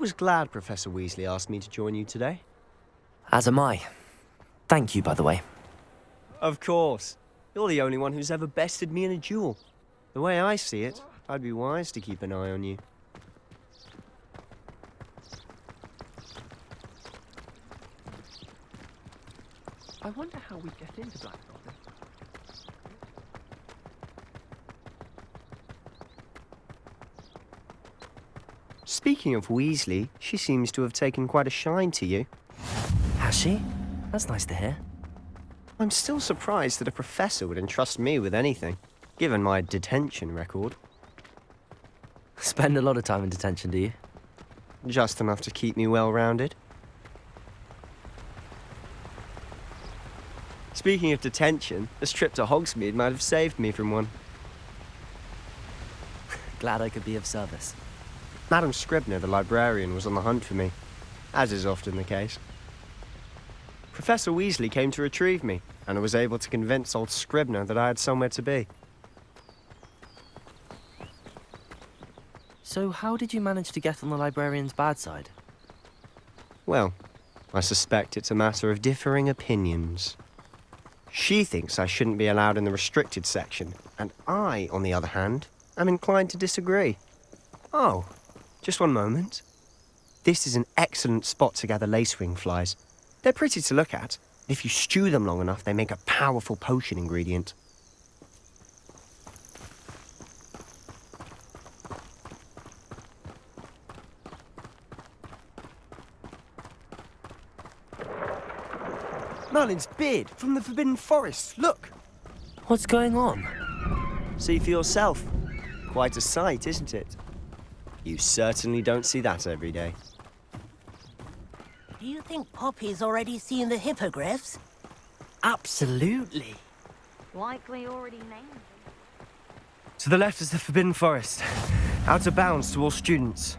was glad Professor Weasley asked me to join you today. As am I. Thank you, by the way. Of course. You're the only one who's ever bested me in a duel. The way I see it, I'd be wise to keep an eye on you. I wonder how we get into Black Robin. Speaking of Weasley, she seems to have taken quite a shine to you. Has she? That's nice to hear. I'm still surprised that a professor would entrust me with anything, given my detention record. Spend a lot of time in detention, do you? Just enough to keep me well-rounded. Speaking of detention, this trip to Hogsmeade might have saved me from one. Glad I could be of service. Madam Scribner, the librarian, was on the hunt for me, as is often the case. Professor Weasley came to retrieve me, and was able to convince old Scribner that I had somewhere to be. So how did you manage to get on the librarian's bad side? Well, I suspect it's a matter of differing opinions. She thinks I shouldn't be allowed in the restricted section, and I, on the other hand, am inclined to disagree. Oh, just one moment. This is an excellent spot to gather lacewing flies. They're pretty to look at. If you stew them long enough, they make a powerful potion ingredient. Merlin's beard from the Forbidden Forest, look! What's going on? See for yourself. Quite a sight, isn't it? You certainly don't see that every day. Do you think Poppy's already seen the hippogriffs? Absolutely. Likely already named them. To the left is the Forbidden Forest. Out of bounds to all students.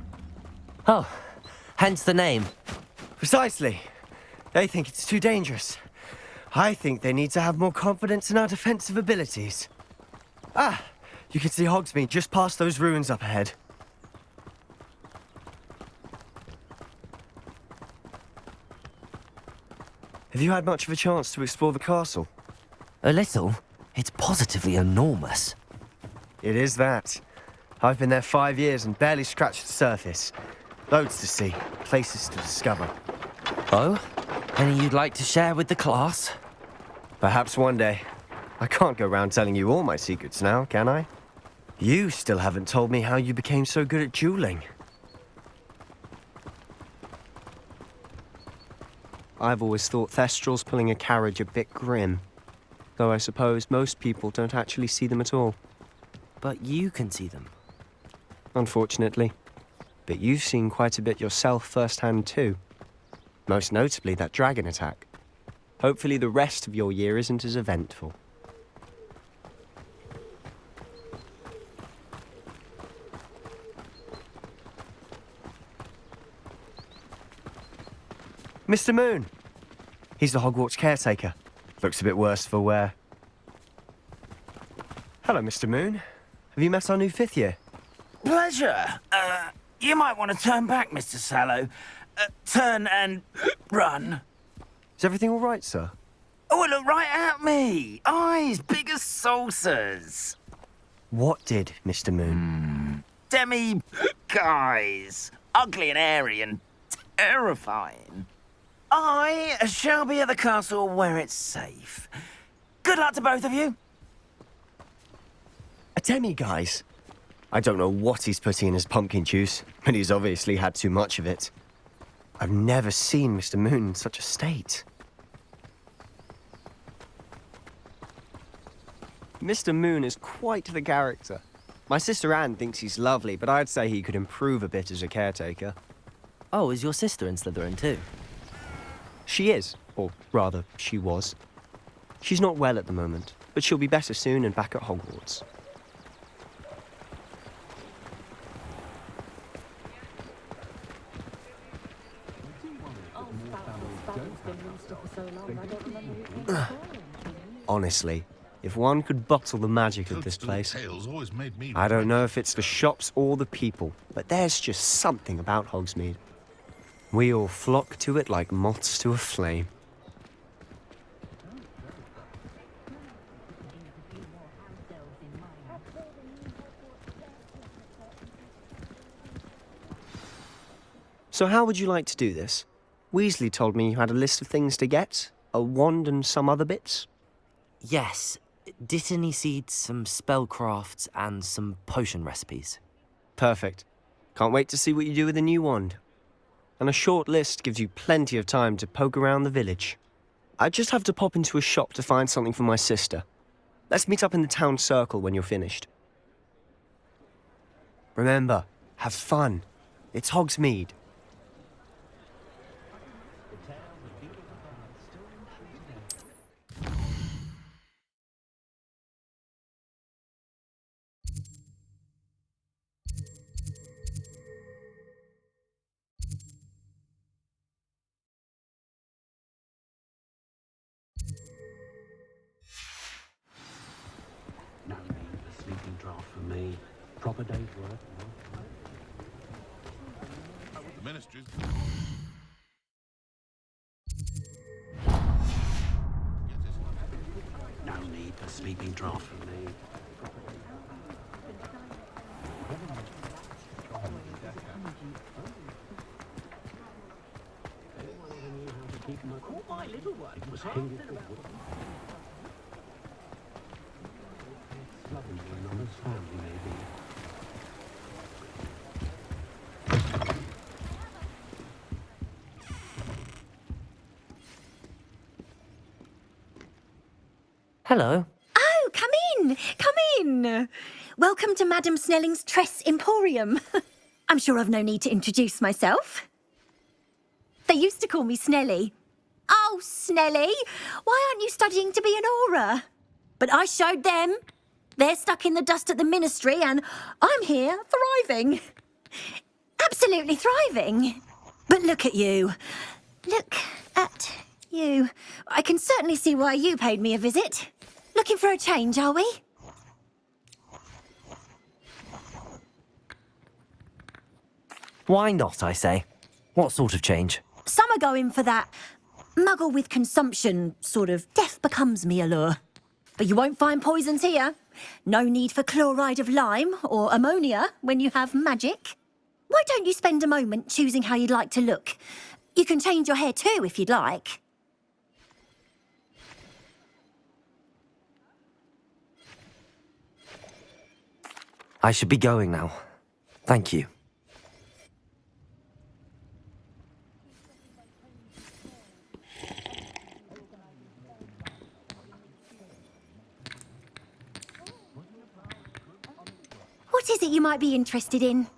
Oh, hence the name. Precisely. They think it's too dangerous. I think they need to have more confidence in our defensive abilities. Ah, you can see Hogsmeade just past those ruins up ahead. Have you had much of a chance to explore the castle? A little. It's positively enormous. It is that. I've been there 5 years and barely scratched the surface. Loads to see, places to discover. Oh? Any you'd like to share with the class? Perhaps one day. I can't go around telling you all my secrets now, can I? You still haven't told me how you became so good at dueling. I've always thought Thestrals pulling a carriage a bit grim. Though I suppose most people don't actually see them at all. But you can see them. Unfortunately. But you've seen quite a bit yourself firsthand too. Most notably that dragon attack. Hopefully the rest of your year isn't as eventful. Mr. Moon! He's the Hogwarts caretaker. Looks a bit worse for wear. Hello, Mr. Moon. Have you met our new 5th year? Pleasure. You might want to turn back, Mr. Sallow. Turn and run. Is everything all right, sir? Oh, look right at me. Eyes big as saucers. What did, Mr. Moon? Demi guys. Ugly and airy and terrifying. I shall be at the castle where it's safe. Good luck to both of you. A demi-guise? I don't know what he's putting in his pumpkin juice, but he's obviously had too much of it. I've never seen Mr. Moon in such a state. Mr. Moon is quite the character. My sister Anne thinks he's lovely, but I'd say he could improve a bit as a caretaker. Oh, is your sister in Slytherin too? She is, or rather, she was. She's not well at the moment, but she'll be better soon and back at Hogwarts. Honestly, if one could bottle the magic of this place, I don't know if it's the shops or the people, but there's just something about Hogsmeade. We all flock to it like moths to a flame. So how would you like to do this? Weasley told me you had a list of things to get, a wand and some other bits. Yes, Dittany seeds, some spellcrafts, and some potion recipes. Perfect. Can't wait to see what you do with the new wand. And a short list gives you plenty of time to poke around the village. I just have to pop into a shop to find something for my sister. Let's meet up in the town circle when you're finished. Remember, have fun. It's Hogsmeade. No need for sleeping draft for me. Proper day's work. The ministry's... No need for sleeping draft for me. My little one was hindered for wood. Loving your mother's family, maybe. Hello. Oh, come in! Come in! Welcome to Madame Snelling's Tress Emporium. I'm sure I've no need to introduce myself. They used to call me Snelly. Oh, Snelly, why aren't you studying to be an aura? But I showed them. They're stuck in the dust at the ministry and I'm here thriving. Absolutely thriving. But look at you. Look at you. I can certainly see why you paid me a visit. Looking for a change, are we? Why not, I say? What sort of change? Some are going for that muggle with consumption, sort of death becomes me allure. But you won't find poisons here. No need for chloride of lime or ammonia when you have magic. Why don't you spend a moment choosing how you'd like to look? You can change your hair too if you'd like. I should be going now. Thank you. What is it you might be interested in?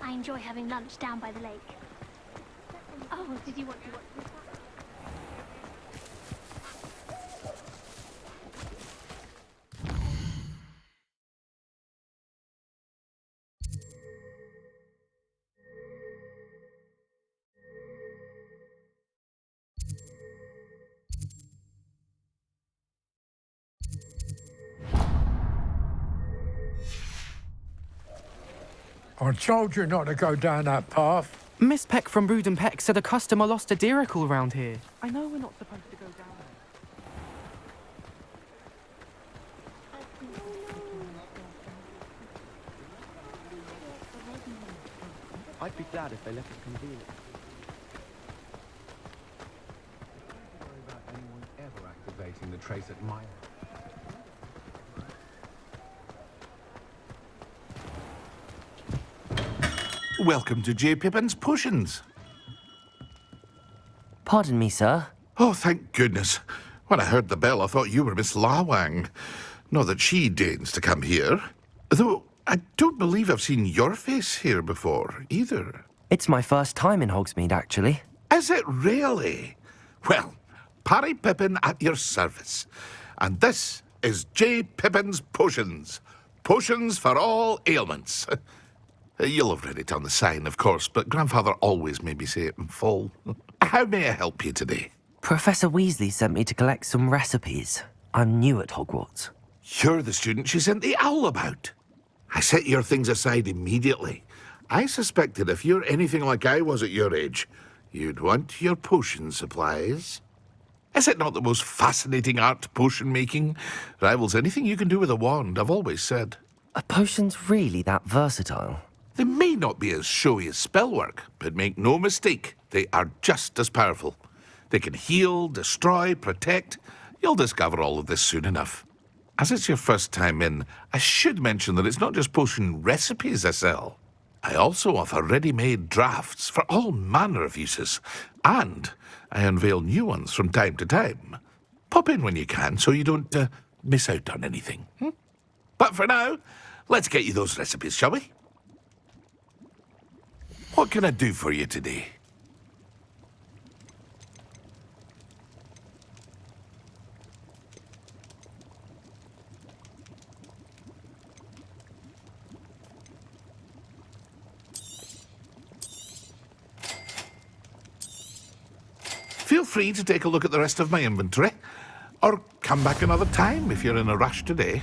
I enjoy having lunch down by the lake. Oh, did you want to watch this? I told you not to go down that path. Miss Peck from Brood and Peck said a customer lost a deeracle around here. I know we're not supposed to go down there. I'd be glad if they let us conceal it. Don't worry about anyone ever activating the trace at my... Welcome to J. Pippin's Potions. Pardon me, sir. Oh, thank goodness. When I heard the bell, I thought you were Miss Lawang. Not that she deigns to come here. Though I don't believe I've seen your face here before, either. It's my first time in Hogsmeade, actually. Is it really? Well, Parry Pippin at your service. And this is J. Pippin's Potions. Potions for all ailments. You'll have read it on the sign, of course, but Grandfather always made me say it in full. How may I help you today? Professor Weasley sent me to collect some recipes. I'm new at Hogwarts. You're the student she sent the owl about. I set your things aside immediately. I suspected if you're anything like I was at your age, you'd want your potion supplies. Is it not the most fascinating art, potion making? Rivals anything you can do with a wand, I've always said. Are potions really that versatile? They may not be as showy as spellwork, but make no mistake, they are just as powerful. They can heal, destroy, protect. You'll discover all of this soon enough. As it's your first time in, I should mention that it's not just potion recipes I sell. I also offer ready-made drafts for all manner of uses, and I unveil new ones from time to time. Pop in when you can so you don't miss out on anything. But for now, let's get you those recipes, shall we? What can I do for you today? Feel free to take a look at the rest of my inventory, or come back another time if you're in a rush today.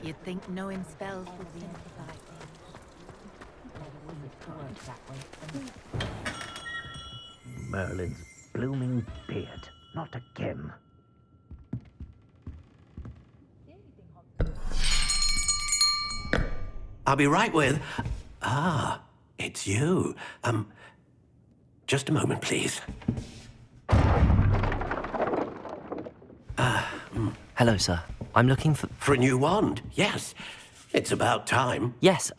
You'd think knowing spells would be Merlin's blooming beard. Not again. I'll be right with... it's you. Just a moment, please. Hello, sir. I'm looking for... For a new wand, yes. It's about time. Yes,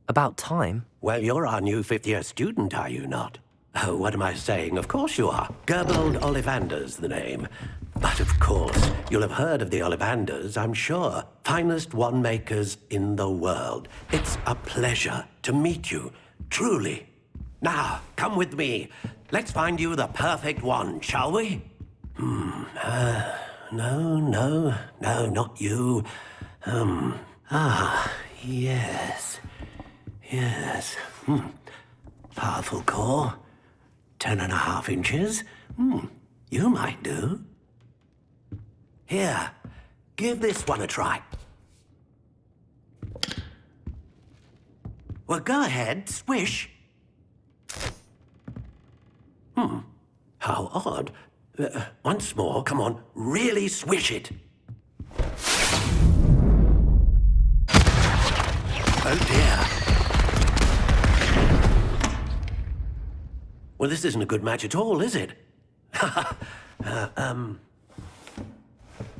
about time? Well, you're our new fifth-year student, are you not? Oh, what am I saying? Of course you are. Gerbold Ollivander's the name. But of course, you'll have heard of the Ollivanders, I'm sure. Finest wand makers in the world. It's a pleasure to meet you, truly. Now, come with me. Let's find you the perfect wand, shall we? No, not you. Yes. Powerful core. 10.5 inches. You might do. Here, give this one a try. Well, go ahead, swish. How odd. Once more, come on, really swish it. Oh dear. Well, this isn't a good match at all, is it?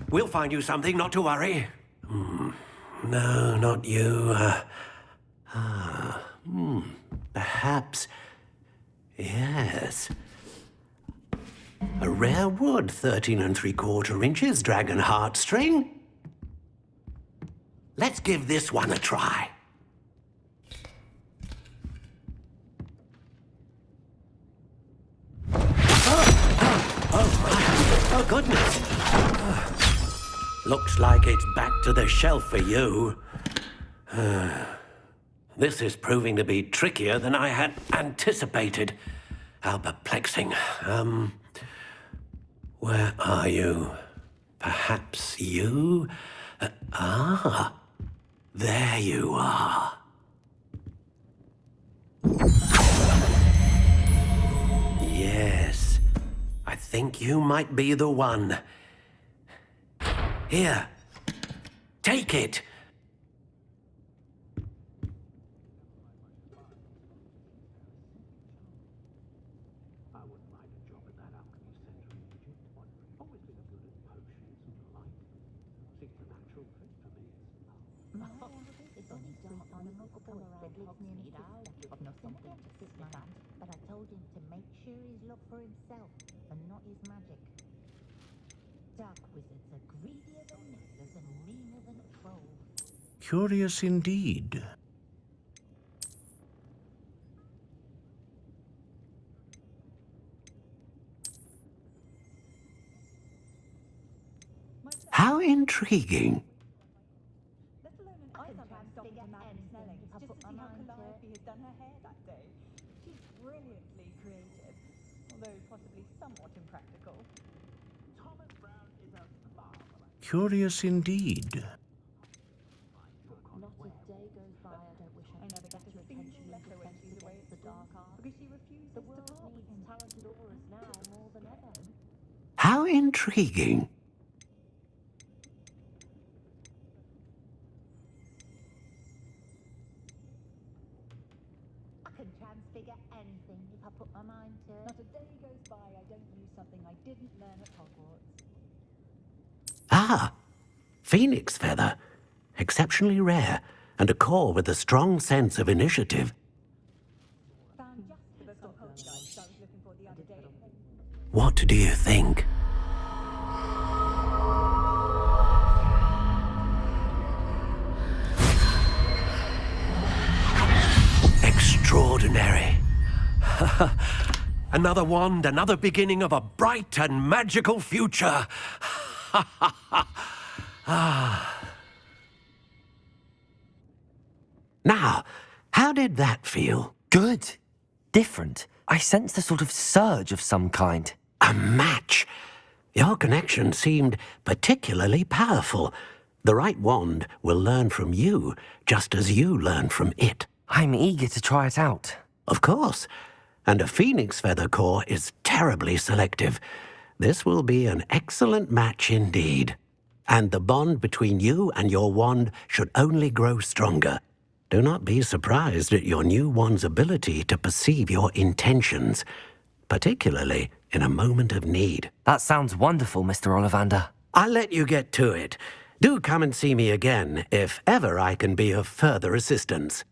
We'll find you something, not to worry. No, not you. Perhaps Yes. A rare wood, 13 3/4 inches, dragon heartstring. Let's give this one a try. Oh, goodness. Looks like it's back to the shelf for you. This is proving to be trickier than I had anticipated. How perplexing. Where are you? Perhaps you? There you are. Yes, I think you might be the one. Here, take it. But I told him to make sure he's looked for himself and not his magic. Dark wizards are greedier than needlers and meaner than a troll. Curious indeed. How intriguing. I sometimes think of Madam Snelling just to see how Calliope had done her hair that day. She's brilliantly creative, although possibly somewhat impractical. Thomas Brown is a marvelous. Curious indeed. Not a day goes by I don't wish I never get a single letter when she's away at the dark arts because she refuses to part with him. Talented aurors now more than ever. How intriguing. I can transfigure anything if I put my mind to it. Not a day goes by I don't use something I didn't learn at Hogwarts. Ah, phoenix feather. Exceptionally rare, and a core with a strong sense of initiative. Found just the book of poltergeist I was looking for the other day. What do you think? Extraordinary. Another wand, another beginning of a bright and magical future. Now, how did that feel? Good. Different. I sensed a sort of surge of some kind. A match. Your connection seemed particularly powerful. The right wand will learn from you, just as you learn from it. I'm eager to try it out. Of course. And a phoenix feather core is terribly selective. This will be an excellent match indeed. And the bond between you and your wand should only grow stronger. Do not be surprised at your new wand's ability to perceive your intentions, particularly in a moment of need. That sounds wonderful, Mr. Ollivander. I'll let you get to it. Do come and see me again if ever I can be of further assistance.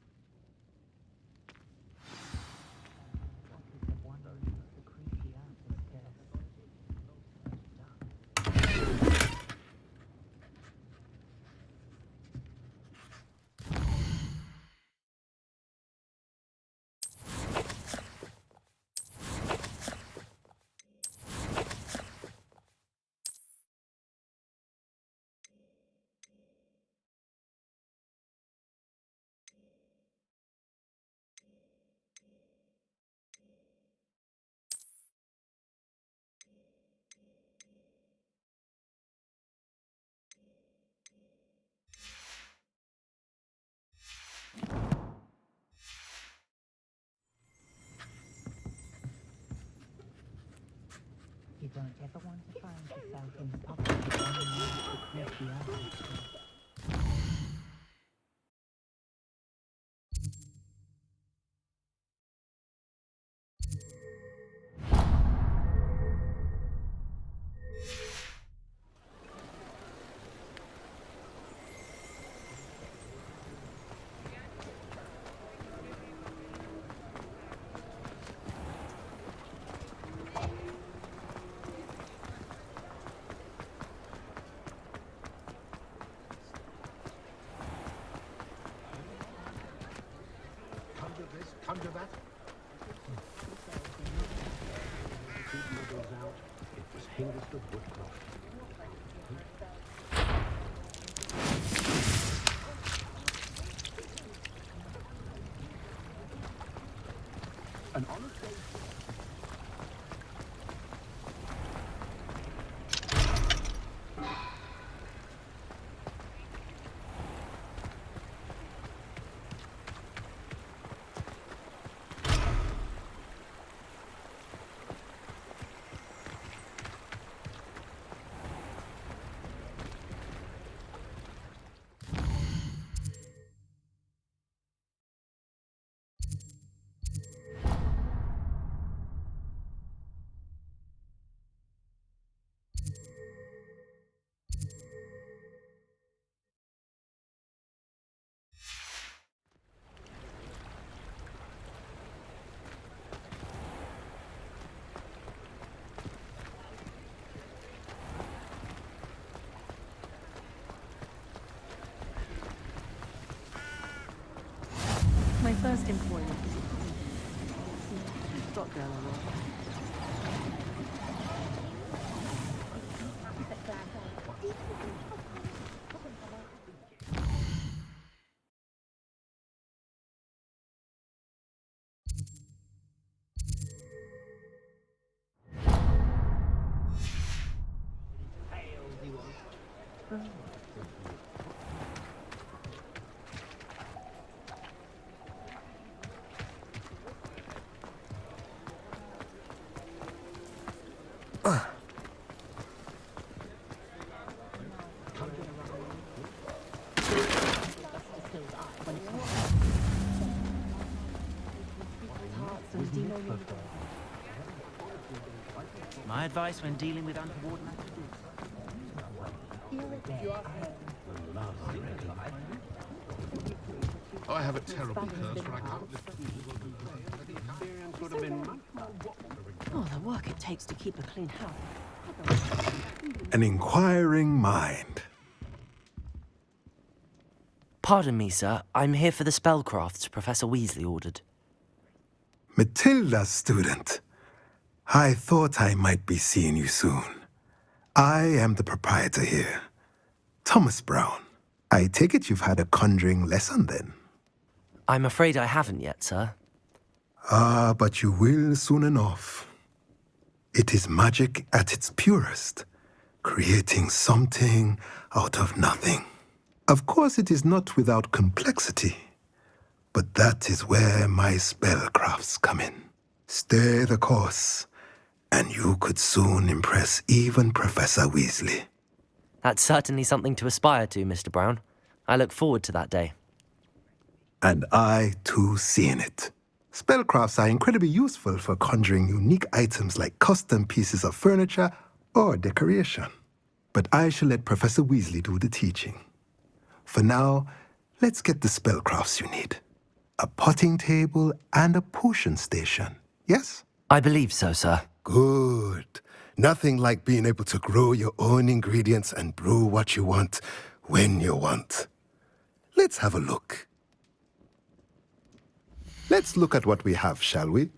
You don't ever want to find yourself in the public with creepy eyes. Kinderstood Woodcroft. An honest day. My first employment. My advice when dealing with untoward matters. Oh, I have a terrible curse where I can't lift. Oh, the work it takes to keep a clean house. An inquiring mind. Pardon me, sir. I'm here for the spellcrafts Professor Weasley ordered. Matilda, student. I thought I might be seeing you soon. I am the proprietor here, Thomas Brown. I take it you've had a conjuring lesson then? I'm afraid I haven't yet, sir. Ah, but you will soon enough. It is magic at its purest, creating something out of nothing. Of course, it is not without complexity, but that is where my spellcrafts come in. Stay the course, and you could soon impress even Professor Weasley. That's certainly something to aspire to, Mr. Brown. I look forward to that day. And I, too, seeing it. Spellcrafts are incredibly useful for conjuring unique items like custom pieces of furniture or decoration. But I shall let Professor Weasley do the teaching. For now, let's get the spellcrafts you need. A potting table and a potion station, yes? I believe so, sir. Good. Nothing like being able to grow your own ingredients and brew what you want when you want. Let's have a look. Let's look at what we have, shall we?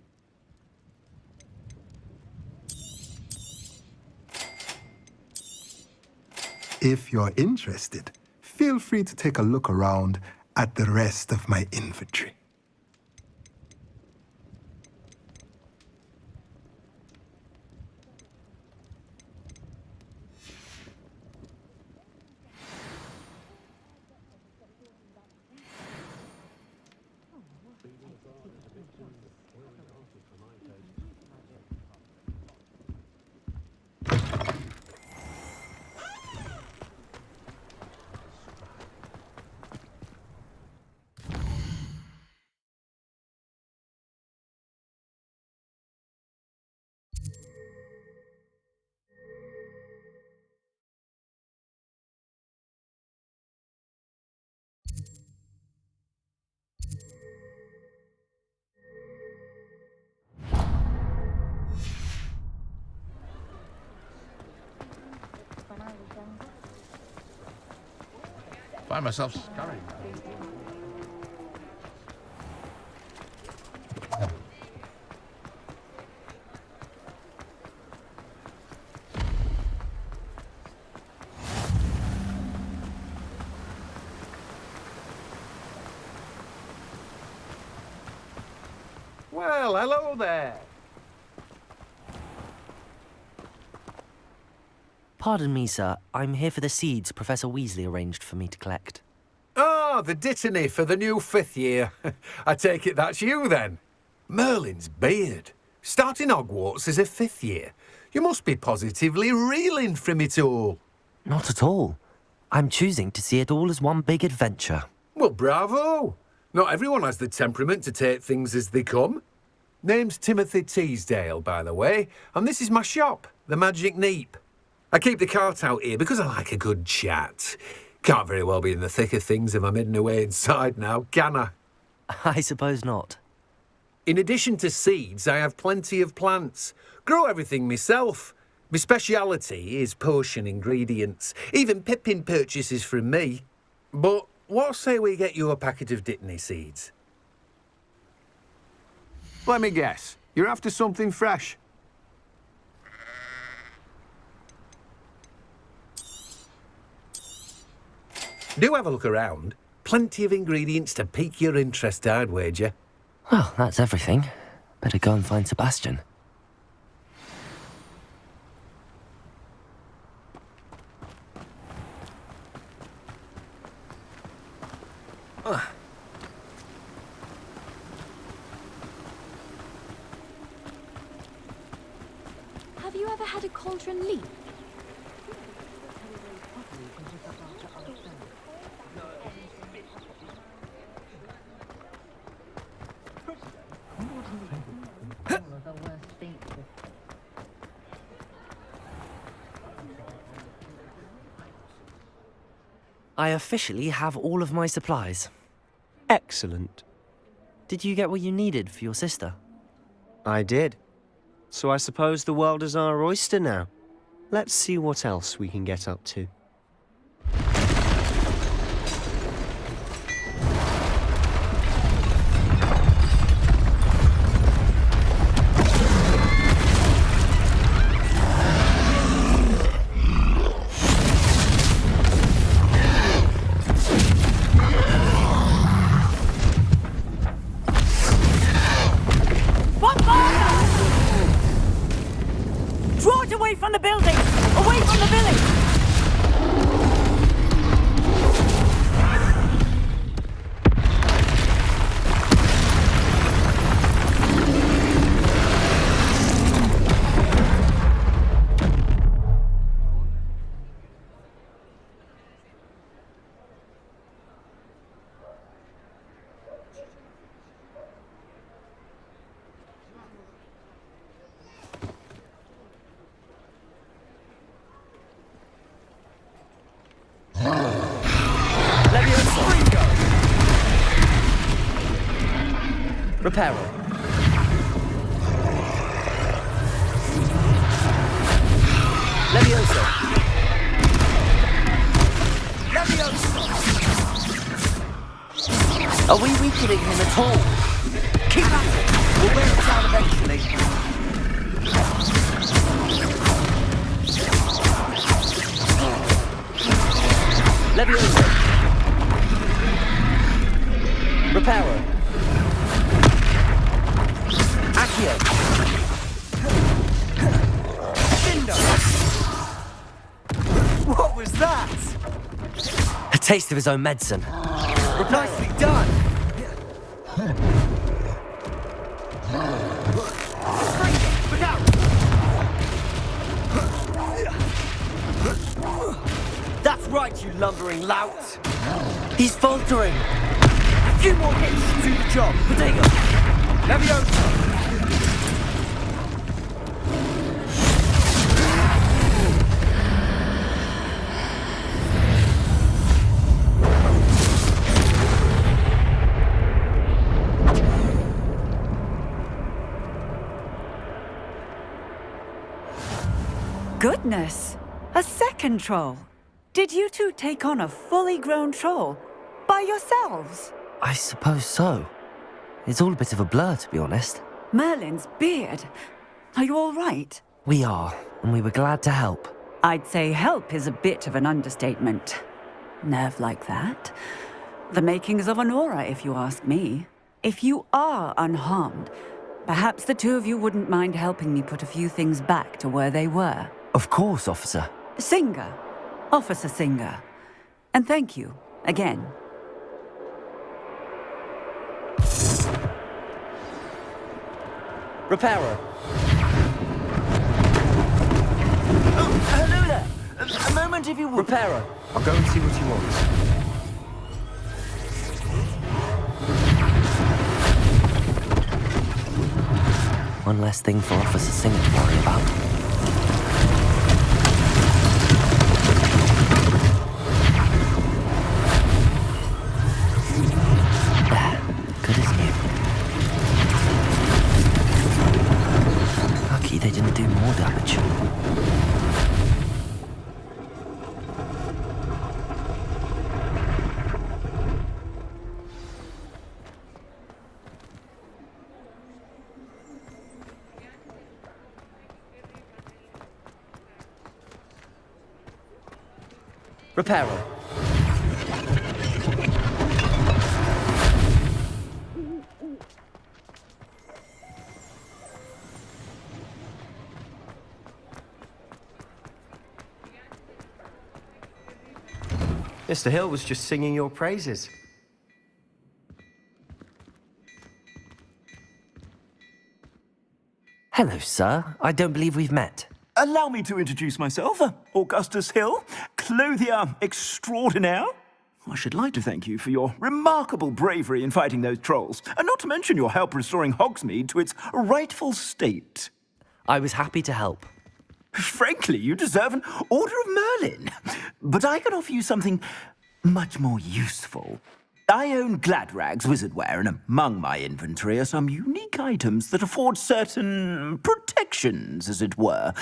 If you're interested, feel free to take a look around at the rest of my inventory. Find myself scurrying. Well, hello there. Pardon me, sir. I'm here for the seeds Professor Weasley arranged for me to collect. Ah, the dittany for the new 5th year. I take it that's you, then. Merlin's beard. Starting Hogwarts as a 5th year. You must be positively reeling from it all. Not at all. I'm choosing to see it all as one big adventure. Well, bravo. Not everyone has the temperament to take things as they come. Name's Timothy Teasdale, by the way, and this is my shop, the Magic Neep. I keep the cart out here because I like a good chat. Can't very well be in the thick of things if I'm hidden away inside now, can I? I suppose not. In addition to seeds, I have plenty of plants. Grow everything myself. My speciality is potion ingredients. Even Pippin purchases from me. But what say we get you a packet of Dittany seeds? Let me guess. You're after something fresh. Do have a look around. Plenty of ingredients to pique your interest, I'd wager. Well, that's everything. Better go and find Sebastian. Have you ever had a cauldron leak? I officially have all of my supplies. Excellent. Did you get what you needed for your sister? I did. So I suppose the world is our oyster now. Let's see what else we can get up to. Draw it away from the building! Away from the village! Reparo. Levioso. Levioso. Are we weakening him at all? Keep at it. We'll wear it down eventually. Levioso. Reparo. Accio. Cinder. What was that? A taste of his own medicine. Nicely done. Look out! That's right, you lumbering lout. He's faltering. A few more hits to do the job. Potato. Leviosa. Goodness! A second troll! Did you two take on a fully grown troll? By yourselves? I suppose so. It's all a bit of a blur, to be honest. Merlin's beard. Are you all right? We are, and we were glad to help. I'd say help is a bit of an understatement. Nerve like that. The makings of an aura, if you ask me. If you are unharmed, Perhaps the two of you wouldn't mind helping me put a few things back to where they were. Of course, officer. Singer. Officer Singer. And thank you, again. Reparo. Oh, hello there. A moment if you would. Reparo. I'll go and see what you want. One less thing for Officer Singer to worry about. There, good as new. Lucky they didn't do more damage. Reparo. Mr. Hill was just singing your praises. Hello, sir. I don't believe we've met. Allow me to introduce myself, Augustus Hill, clothier extraordinaire. I should like to thank you for your remarkable bravery in fighting those trolls, and not to mention your help restoring Hogsmeade to its rightful state. I was happy to help. Frankly, you deserve an Order of Merlin. But I can offer you something much more useful. I own Gladrag's wizardware, and among my inventory are some unique items that afford certain protections, as it were.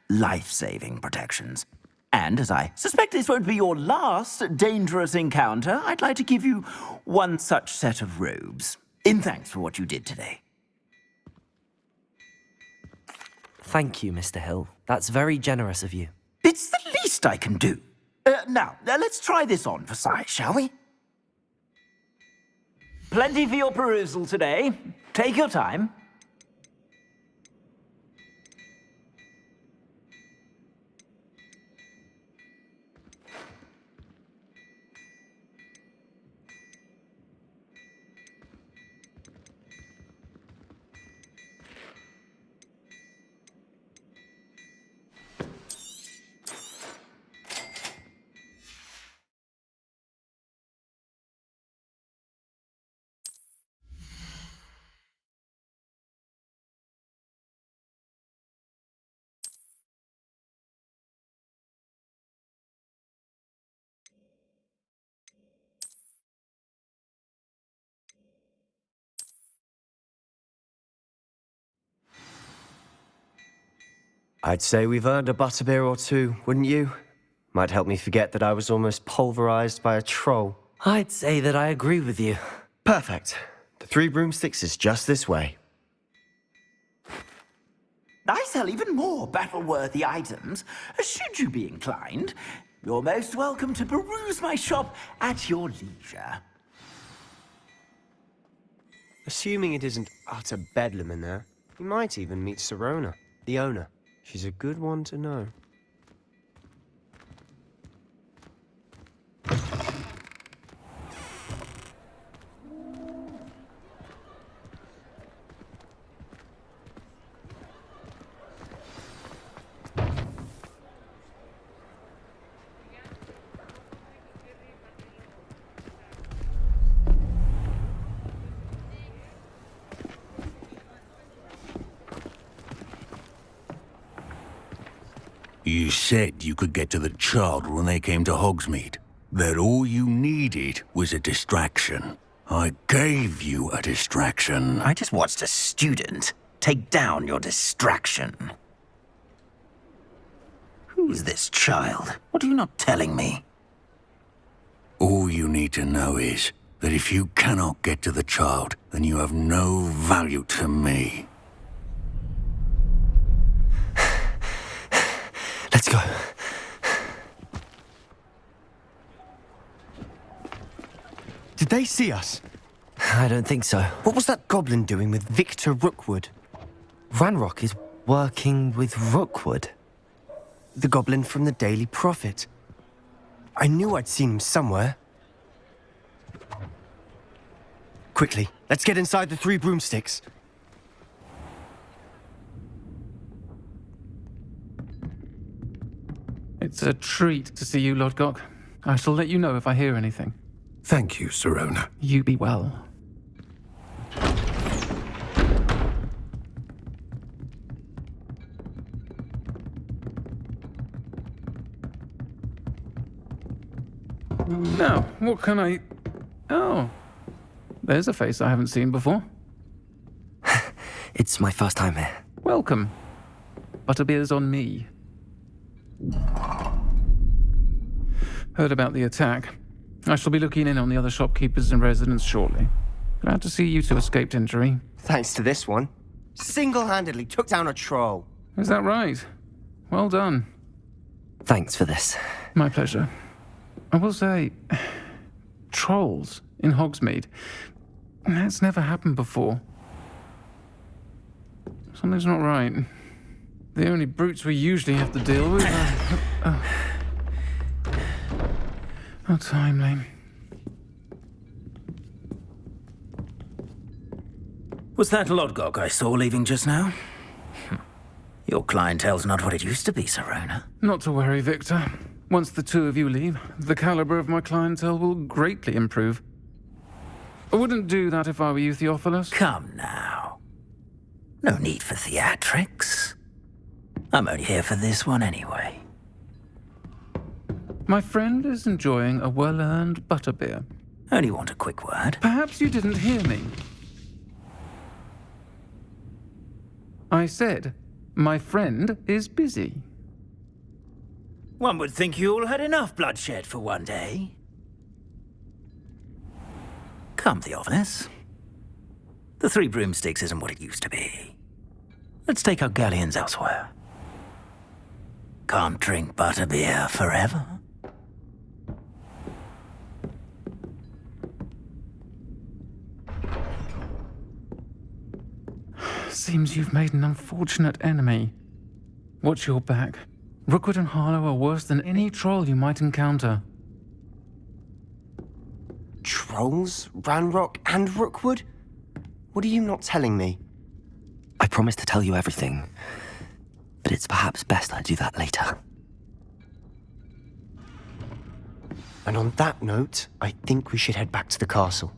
Life-saving protections. And as I suspect this won't be your last dangerous encounter, I'd like to give you one such set of robes, in thanks for what you did today. Thank you, Mr. Hill. That's very generous of you. It's the least I can do. Now, let's try this on for size, shall we? Plenty for your perusal today. Take your time. I'd say we've earned a butterbeer or two, wouldn't you? Might help me forget that I was almost pulverized by a troll. I'd say that I agree with you. Perfect. The Three Broomsticks is just this way. I sell even more battle-worthy items, should you be inclined. You're most welcome to peruse my shop at your leisure. Assuming it isn't utter bedlam in there, you might even meet Sirona, the owner. She's a good one to know. You said you could get to the child when they came to Hogsmeade. That all you needed was a distraction. I gave you a distraction. I just watched a student take down your distraction. Who's this child? What are you not telling me? All you need to know is that if you cannot get to the child, then you have no value to me. Let's go. Did they see us? I don't think so. What was that goblin doing with Victor Rookwood? Ranrock is working with Rookwood. The goblin from the Daily Prophet. I knew I'd seen him somewhere. Quickly, let's get inside the 3 broomsticks. It's a treat to see you, Lodgok. I shall let you know if I hear anything. Thank you, Sirona. You be well. Now, what can I... Oh, there's a face I haven't seen before. It's my first time here. Welcome. Butterbeer's on me. Heard about the attack. I shall be looking in on the other shopkeepers and residents shortly. Glad to see you two escaped injury. Thanks to this one. Single-handedly took down a troll. Is that right? Well done. Thanks for this. My pleasure. I will say, trolls in Hogsmeade. That's never happened before. Something's not right. The only brutes we usually have to deal with are... How timely. Was that Lodgok I saw leaving just now? Your clientele's not what it used to be, Sirona. Not to worry, Victor. Once the 2 of you leave, the caliber of my clientele will greatly improve. I wouldn't do that if I were you, Theophilus. Come now. No need for theatrics. I'm only here for this one anyway. My friend is enjoying a well-earned butterbeer. Only want a quick word. Perhaps you didn't hear me. I said, my friend is busy. One would think you all had enough bloodshed for one day. Come, Theophilus. The 3 broomsticks isn't what it used to be. Let's take our galleons elsewhere. Can't drink butterbeer forever. Seems you've made an unfortunate enemy. Watch your back. Rookwood and Harlow are worse than any troll you might encounter. Trolls? Ranrock and Rookwood? What are you not telling me? I promised to tell you everything, but it's perhaps best I do that later. And on that note, I think we should head back to the castle.